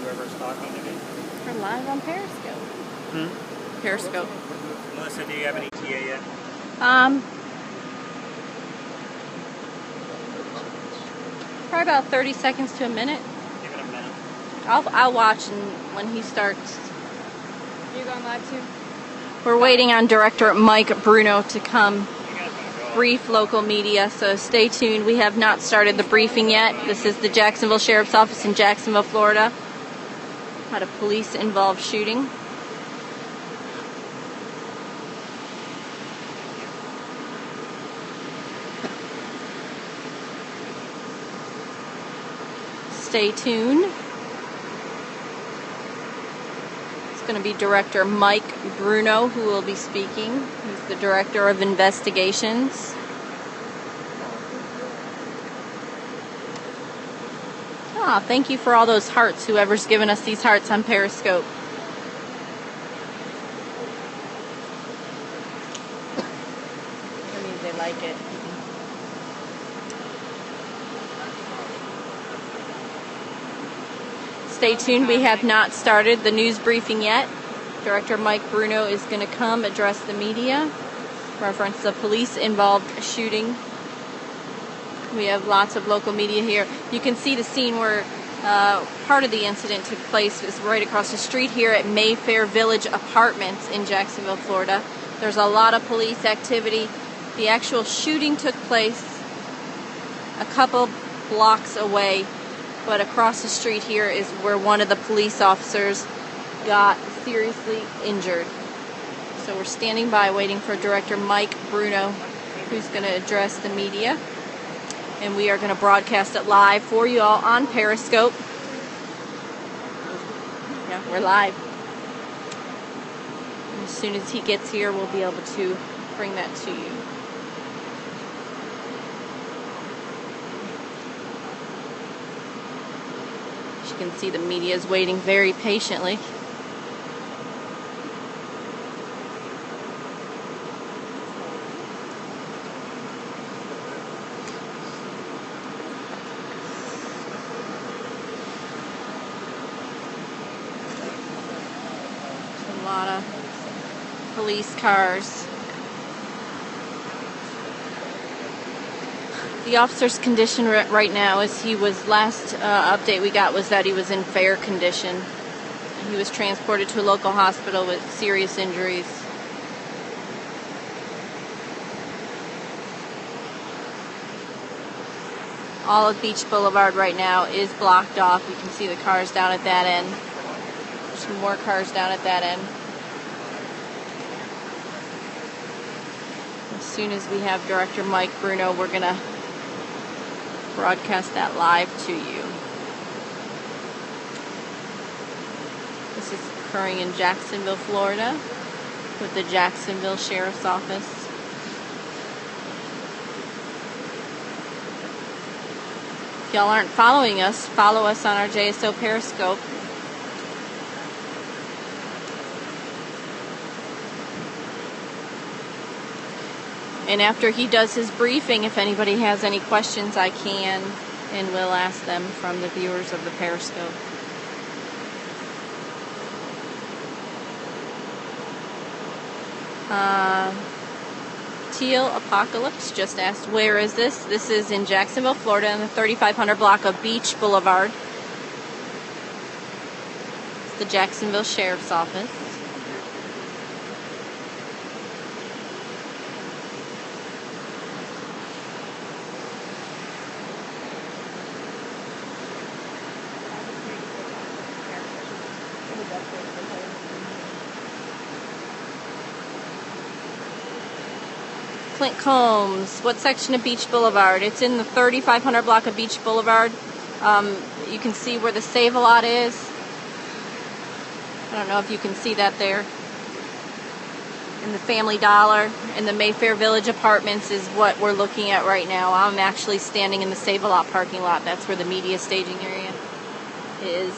whoever's talking to me. We're live on Periscope. Periscope. Melissa, do you have any TA yet? Probably about 30 seconds to a minute. Give it a minute. I'll watch and when he starts. You going live too? We're waiting on Director Mike Bruno to come brief local media, so stay tuned. We have not started the briefing yet. This is the Jacksonville Sheriff's Office in Jacksonville, Florida. Had a police-involved shooting. Stay tuned. It's going to be Director Mike Bruno who will be speaking. He's the Director of Investigations. Thank you for all those hearts, whoever's given us these hearts on Periscope. That means they like it. Stay tuned. We have not started the news briefing yet. Director Mike Bruno is going to come address the media, reference the police-involved shooting. We have lots of local media here. You can see the scene where part of the incident took place is right across the street here at Mayfair Village Apartments in Jacksonville, Florida. There's a lot of police activity. The actual shooting took place a couple blocks away, but across the street here is where one of the police officers got seriously injured. So we're standing by waiting for Director Mike Bruno, who's going to address the media. And we are going to broadcast it live for you all on Periscope. Yeah, we're live. And as soon as he gets here, we'll be able to bring that to you. As you can see, the media is waiting very patiently. A lot of police cars. The officer's condition right now, as he was last update we got, was that he was in fair condition. He was transported to a local hospital with serious injuries. All of Beach Boulevard right now is blocked off. You can see the cars down at that end. There's more cars down at that end. As soon as we have Director Mike Bruno, we're going to broadcast that live to you. This is occurring in Jacksonville, Florida, with the Jacksonville Sheriff's Office. If y'all aren't following us, follow us on our JSO Periscope. And after he does his briefing, if anybody has any questions, I can and will ask them from the viewers of the Periscope. Teal Apocalypse just asked, where is this? This is in Jacksonville, Florida, in the 3500 block of Beach Boulevard. It's the Jacksonville Sheriff's Office. Clint Combs, what section of Beach Boulevard? It's in the 3500 block of Beach Boulevard. You can see where the Save-A-Lot is. I don't know if you can see that there. And the Family Dollar and the Mayfair Village Apartments is what we're looking at right now. I'm actually standing in the Save-A-Lot parking lot. That's where the media staging area is.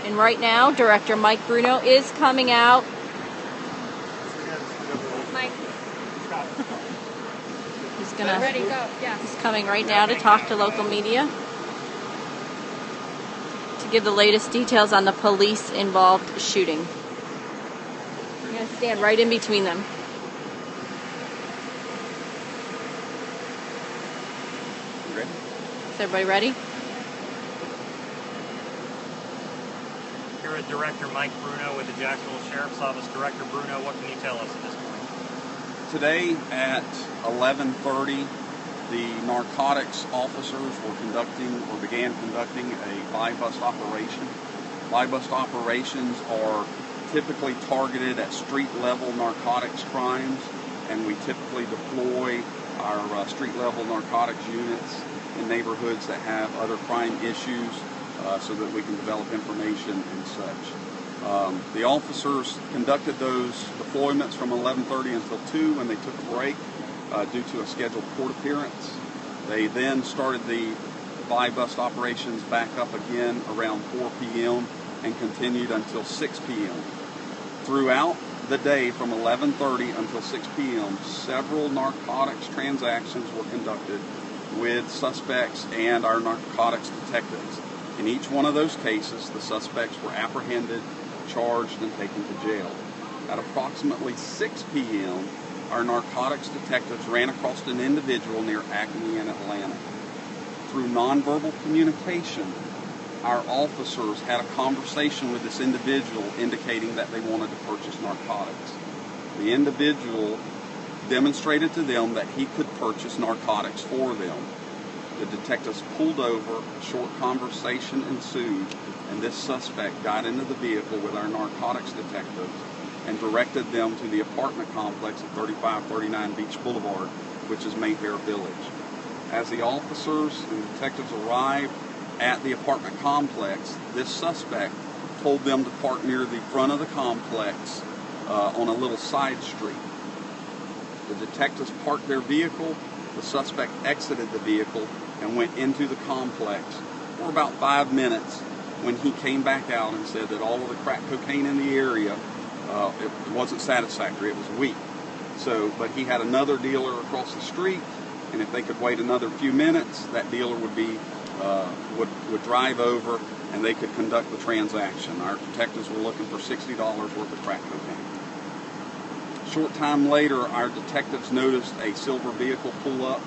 And right now, Director Mike Bruno is coming out. Mike. Ready, go. Yeah. He's coming right now to talk to local media, to to give the latest details on the police-involved shooting. You're going to stand right in between them. Ready? Is everybody ready? Here at Director Mike Bruno with the Jacksonville Sheriff's Office. Director Bruno, what can you tell us at this point? Today at 11:30, the narcotics officers began conducting a buy-bust operation. Buy-bust operations are typically targeted at street-level narcotics crimes, and we typically deploy our street-level narcotics units in neighborhoods that have other crime issues so that we can develop information and such. The officers conducted those deployments from 11:30 until 2 when they took a break due to a scheduled court appearance. They then started the buy-bust operations back up again around 4 p.m. and continued until 6 p.m. Throughout the day from 11:30 until 6 p.m., several narcotics transactions were conducted with suspects and our narcotics detectives. In each one of those cases, the suspects were apprehended, charged, and taken to jail. At approximately 6 p.m., our narcotics detectives ran across an individual near Acme in Atlanta. Through nonverbal communication, our officers had a conversation with this individual indicating that they wanted to purchase narcotics. The individual demonstrated to them that he could purchase narcotics for them. The detectives pulled over, a short conversation ensued, and this suspect got into the vehicle with our narcotics detectives and directed them to the apartment complex at 3539 Beach Boulevard, which is Mayfair Village. As the officers and detectives arrived at the apartment complex, this suspect told them to park near the front of the complex on a little side street. The detectives parked their vehicle, the suspect exited the vehicle and went into the complex for about 5 minutes when he came back out and said that all of the crack cocaine in the area, it wasn't satisfactory, it was weak. But he had another dealer across the street, and if they could wait another few minutes, that dealer would drive over and they could conduct the transaction. Our detectives were looking for $60 worth of crack cocaine. A short time later, our detectives noticed a silver vehicle pull up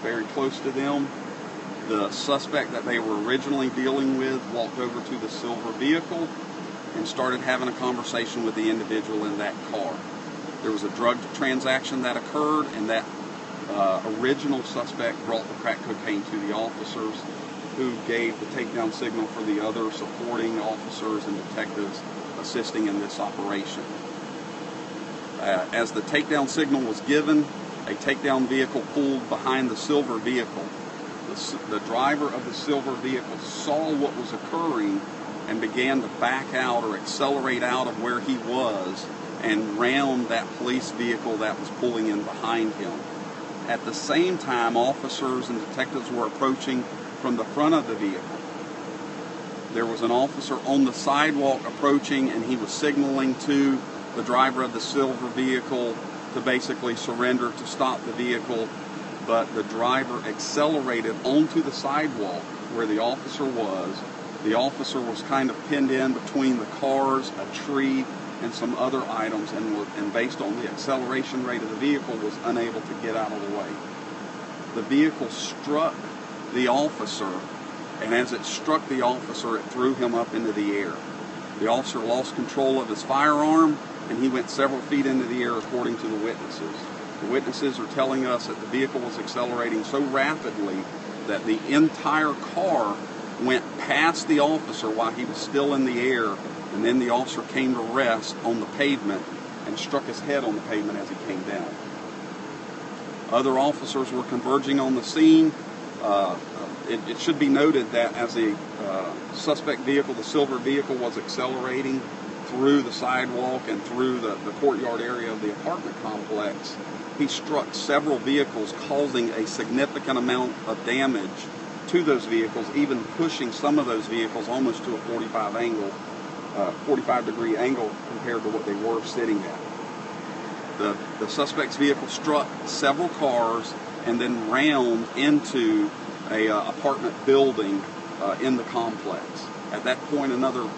very close to them. The suspect that they were originally dealing with walked over to the silver vehicle and started having a conversation with the individual in that car. There was a drug transaction that occurred, and that original suspect brought the crack cocaine to the officers, who gave the takedown signal for the other supporting officers and detectives assisting in this operation. As the takedown signal was given, a takedown vehicle pulled behind the silver vehicle. The driver of the silver vehicle saw what was occurring and began to back out or accelerate out of where he was and round that police vehicle that was pulling in behind him. At the same time, officers and detectives were approaching from the front of the vehicle. There was an officer on the sidewalk approaching, and he was signaling to the driver of the silver vehicle to basically surrender, to stop the vehicle, but the driver accelerated onto the sidewalk where the officer was. The officer was kind of pinned in between the cars, a tree, and some other items, and based on the acceleration rate of the vehicle, was unable to get out of the way. The vehicle struck the officer, and as it struck the officer, it threw him up into the air. The officer lost control of his firearm, and he went several feet into the air, according to the witnesses. The witnesses are telling us that the vehicle was accelerating so rapidly that the entire car went past the officer while he was still in the air, and then the officer came to rest on the pavement and struck his head on the pavement as he came down. Other officers were converging on the scene. It should be noted that as the suspect vehicle, the silver vehicle, was accelerating through the sidewalk and through the courtyard area of the apartment complex, he struck several vehicles, causing a significant amount of damage to those vehicles, even pushing some of those vehicles almost to a 45-degree angle compared to what they were sitting at. The suspect's vehicle struck several cars and then rammed into a apartment building in the complex. At that point, another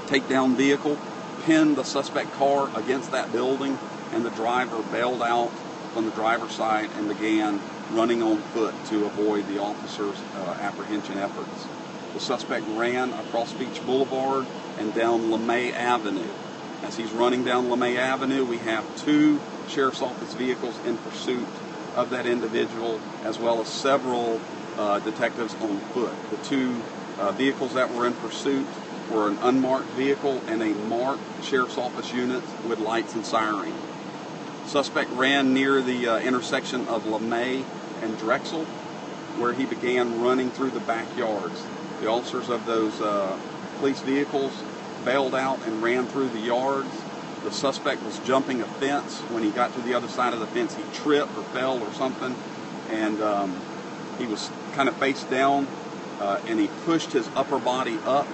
takedown vehicle pinned the suspect car against that building, and the driver bailed out from the driver's side and began running on foot to avoid the officers' apprehension efforts. The suspect ran across Beach Boulevard and down LeMay Avenue. As he's running down LeMay Avenue, we have 2 Sheriff's Office vehicles in pursuit of that individual, as well as several detectives on foot. The 2 vehicles that were in pursuit were an unmarked vehicle and a marked Sheriff's Office unit with lights and siren. Suspect ran near the intersection of LeMay and Drexel, where he began running through the backyards. The officers of those police vehicles bailed out and ran through the yards. The suspect was jumping a fence. When he got to the other side of the fence, he tripped or fell or something, and he was kind of face down, and he pushed his upper body up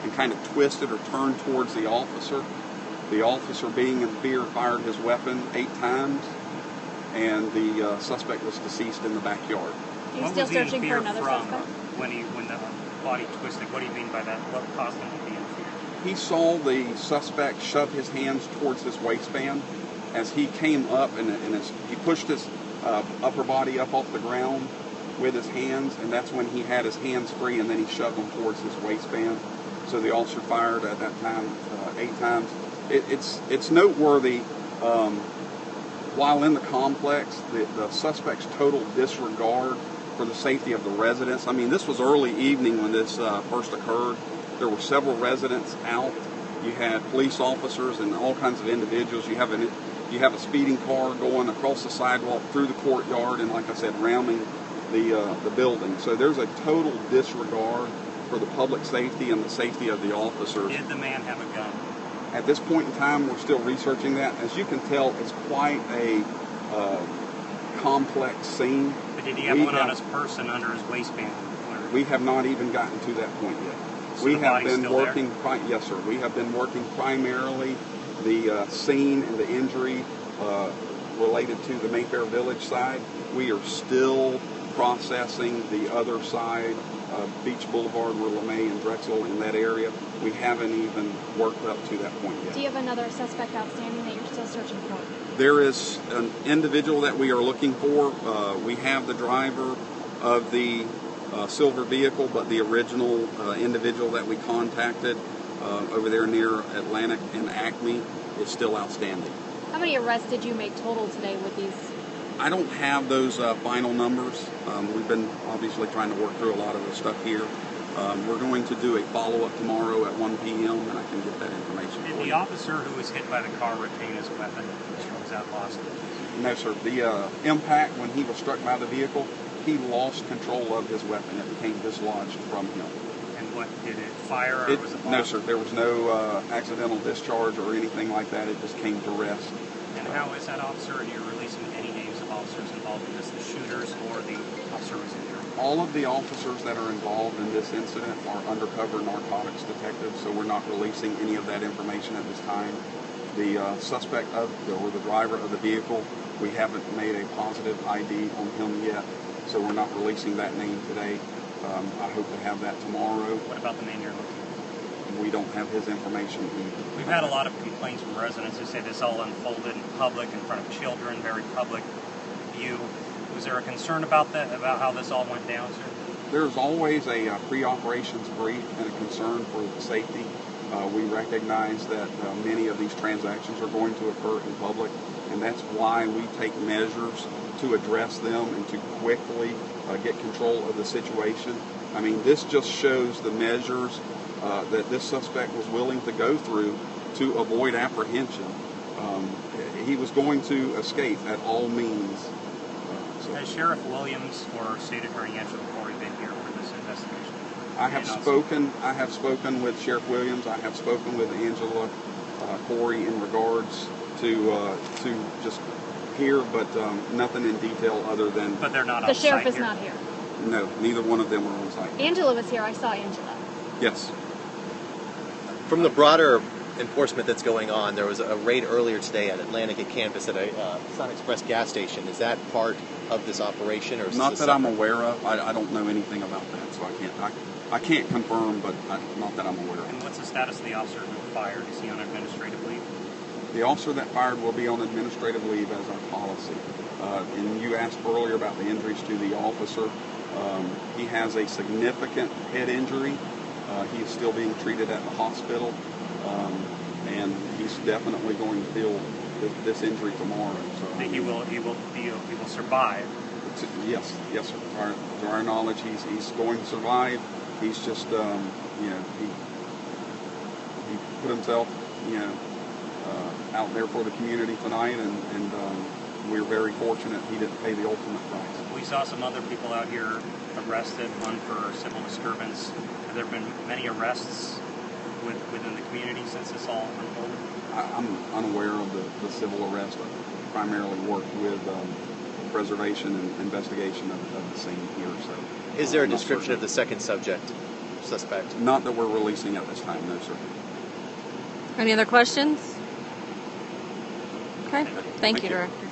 and kind of twisted or turned towards the officer. The officer, being in fear, fired his weapon 8 times, and the suspect was deceased in the backyard. Are you still searching for another suspect? When the body twisted, what do you mean by that? What caused him to be in fear? He saw the suspect shove his hands towards his waistband. As he came up, and he pushed his upper body up off the ground with his hands, and that's when he had his hands free, and then he shoved them towards his waistband. So the officer fired at that time 8 times. It's noteworthy, while in the complex, the suspect's total disregard for the safety of the residents. I mean, this was early evening when this first occurred. There were several residents out. You had police officers and all kinds of individuals. You have a speeding car going across the sidewalk through the courtyard, and like I said, rounding the building. So there's a total disregard for the public safety and the safety of the officers. Did the man have a gun? At this point in time, we're still researching that. As you can tell, it's quite a complex scene. But did he have one on his person under his waistband? We have not even gotten to that point yet. So we the have body's been still working, yes sir, we have been working primarily the scene and the injury related to the Mayfair Village side. We are still processing the other side, Beach Boulevard, where LeMay and Drexel, in that area. We haven't even worked up to that point yet. Do you have another suspect outstanding that you're still searching for? There is an individual that we are looking for. We have the driver of the silver vehicle, but the original individual that we contacted over there near Atlantic and Acme is still outstanding. How many arrests did you make total today with these? I don't have those final numbers. We've been obviously trying to work through a lot of the stuff here. We're going to do a follow-up tomorrow at 1 p.m. and I can get that information for you. Did the officer who was hit by the car retain his weapon? Was that lost? No, sir. The impact, when he was struck by the vehicle, he lost control of his weapon. It became dislodged from him. And what, did it fire or was it lost? No, sir. There was no accidental discharge or anything like that. It just came to rest. And how is that officer, and you're releasing any names of officers involved in this, the shooters or the officer who was injured? All of the officers that are involved in this incident are undercover narcotics detectives, so we're not releasing any of that information at this time. The suspect or the driver of the vehicle, we haven't made a positive ID on him yet, so we're not releasing that name today. I hope to have that tomorrow. What about the man you're looking for? We don't have his information either. We've had a lot of complaints from residents who say this all unfolded in public, in front of children, very public view. Was there a concern about that, about how this all went down, sir? There's always a pre-operations brief and a concern for the safety. We recognize that many of these transactions are going to occur in public, and that's why we take measures to address them and to quickly get control of the situation. I mean, this just shows the measures that this suspect was willing to go through to avoid apprehension. He was going to escape at all means. Has Sheriff Williams or State Attorney Angela Corey been here for this investigation? I have spoken with Sheriff Williams. I have spoken with Angela Corey in regards to just here, but nothing in detail other than. But they're not on site. The sheriff is here. not here. No, neither one of them were on site. Angela was here. I saw Angela. Yes. From the broader enforcement that's going on, there was a raid earlier today at Atlantic and Campus at a Sun Express gas station. Is that part of this operation, or is not this that I'm aware of? I don't know anything about that, so I I can't confirm, but not that I'm aware of. And what's the status of the officer who fired? Is he on administrative leave? The officer that fired will be on administrative leave as our policy. And you asked earlier about the injuries to the officer. He has a significant head injury. He's still being treated at the hospital, and he's definitely going to feel this injury tomorrow. So, He will survive. Yes, sir. To our knowledge, he's going to survive. He's just, he put himself, out there for the community tonight, and we're very fortunate he didn't pay the ultimate price. We saw some other people out here arrested, one for civil disturbance. Have there been many arrests within the community since this all unfolded? I'm unaware of the civil arrest. I primarily worked with preservation and investigation of the scene here. So, is there a description of the second suspect? Not that we're releasing at this time, no, sir. Any other questions? Okay. Thank you, you. Director.